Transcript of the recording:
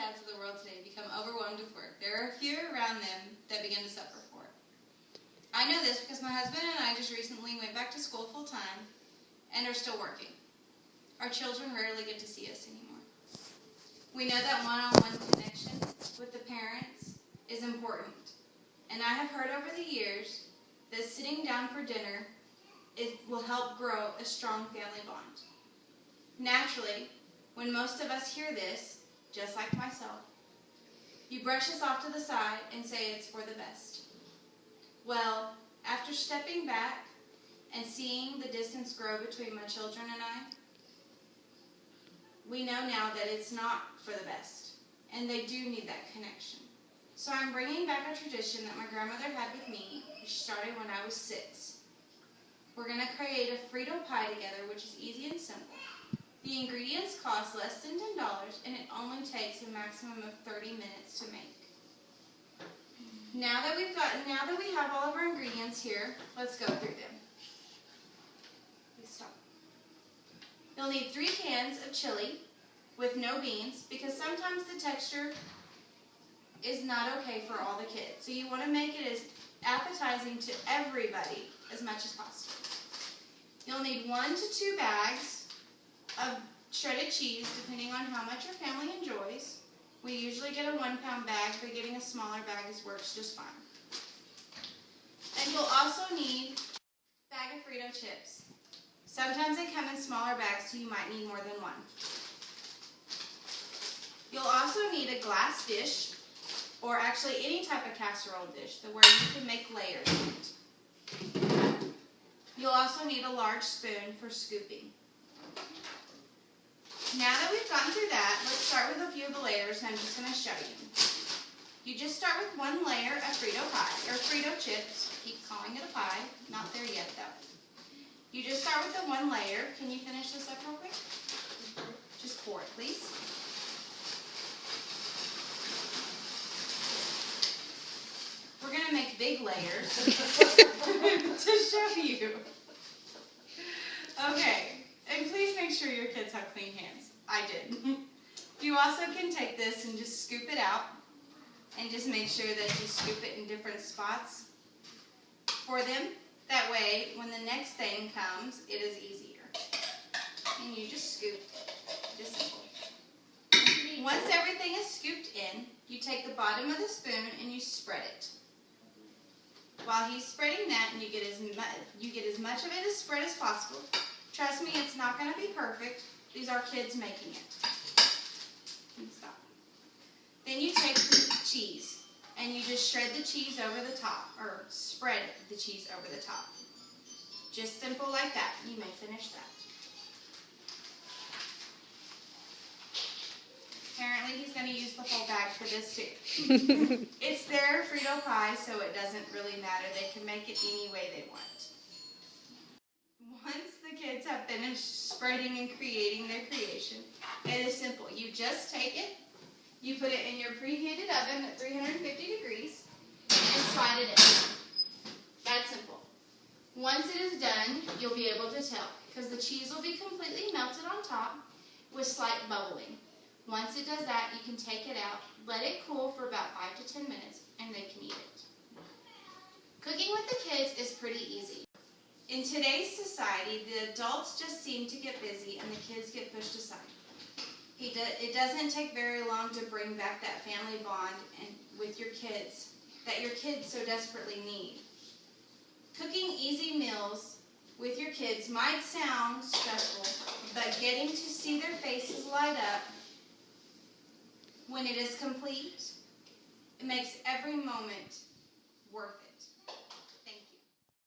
dads of the world today become overwhelmed with work, there are a few around them that begin to suffer for it. I know this because my husband and I just recently went back to school full-time and are still working. Our children rarely get to see us anymore. We know that one-on-one connection with the parents is important, and I have heard over the years that sitting down for dinner will help grow a strong family bond. Naturally, when most of us hear this, just like myself, you brush us off to the side and say it's for the best. Well, after stepping back and seeing the distance grow between my children and I, we know now that it's not for the best, and they do need that connection. So I'm bringing back a tradition that my grandmother had with me, which started when I was 6. We're going to create a Frito pie together, which is easy and simple. The ingredients cost less than $10, and it only takes a maximum of 30 minutes to make. Now that we have all of our ingredients here, let's go through them. Please stop. You'll need 3 cans of chili with no beans, because sometimes the texture is not okay for all the kids. So you want to make it as appetizing to everybody as much as possible. You'll need 1 to 2 bags of shredded cheese, depending on how much your family enjoys. We usually get a 1-pound bag, but getting a smaller bag works just fine. And you'll also need a bag of Frito chips. Sometimes they come in smaller bags, so you might need more than 1. You'll also need a glass dish, or actually any type of casserole dish, where you can make layers in it. You'll also need a large spoon for scooping. Now that we've gone through that, let's start with a few of the layers, and I'm just going to show you. You just start with 1 layer of Frito pie, or Frito chips. Keep calling it a pie. Not there yet, though. You just start with the 1 layer. Can you finish this up real quick? Just pour it, please. We're going to make big layers to show you. Okay. And please make sure your kids have clean hands. I did. You also can take this and just scoop it out, and just make sure that you scoop it in different spots for them. That way, when the next thing comes, it is easier. And you just scoop. Just simple. Once everything is scooped in, you take the bottom of the spoon and you spread it. While he's spreading that, and you get as much of it as spread as possible. Trust me, it's not going to be perfect. These are kids making it. Stop. Then you take the cheese, and you just shred the cheese over the top, or spread the cheese over the top. Just simple like that. You may finish that. Apparently, he's going to use the whole bag for this too. It's their Frito pie, so it doesn't really matter. They can make it any way they want. Once the kids have finished spreading and creating their creation, it is simple. You just take it, you put it in your preheated oven at 350 degrees, and slide it in. That's simple. Once it is done, you'll be able to tell, because the cheese will be completely melted on top with slight bubbling. Once it does that, you can take it out, let it cool for about 5 to 10 minutes, and they can eat it. Cooking with the kids is pretty easy. In today's society, the adults just seem to get busy and the kids get pushed aside. It doesn't take very long to bring back that family bond with your kids that your kids so desperately need. Cooking easy meals with your kids might sound stressful, but getting to see their faces light up when it is complete, it makes every moment worth it.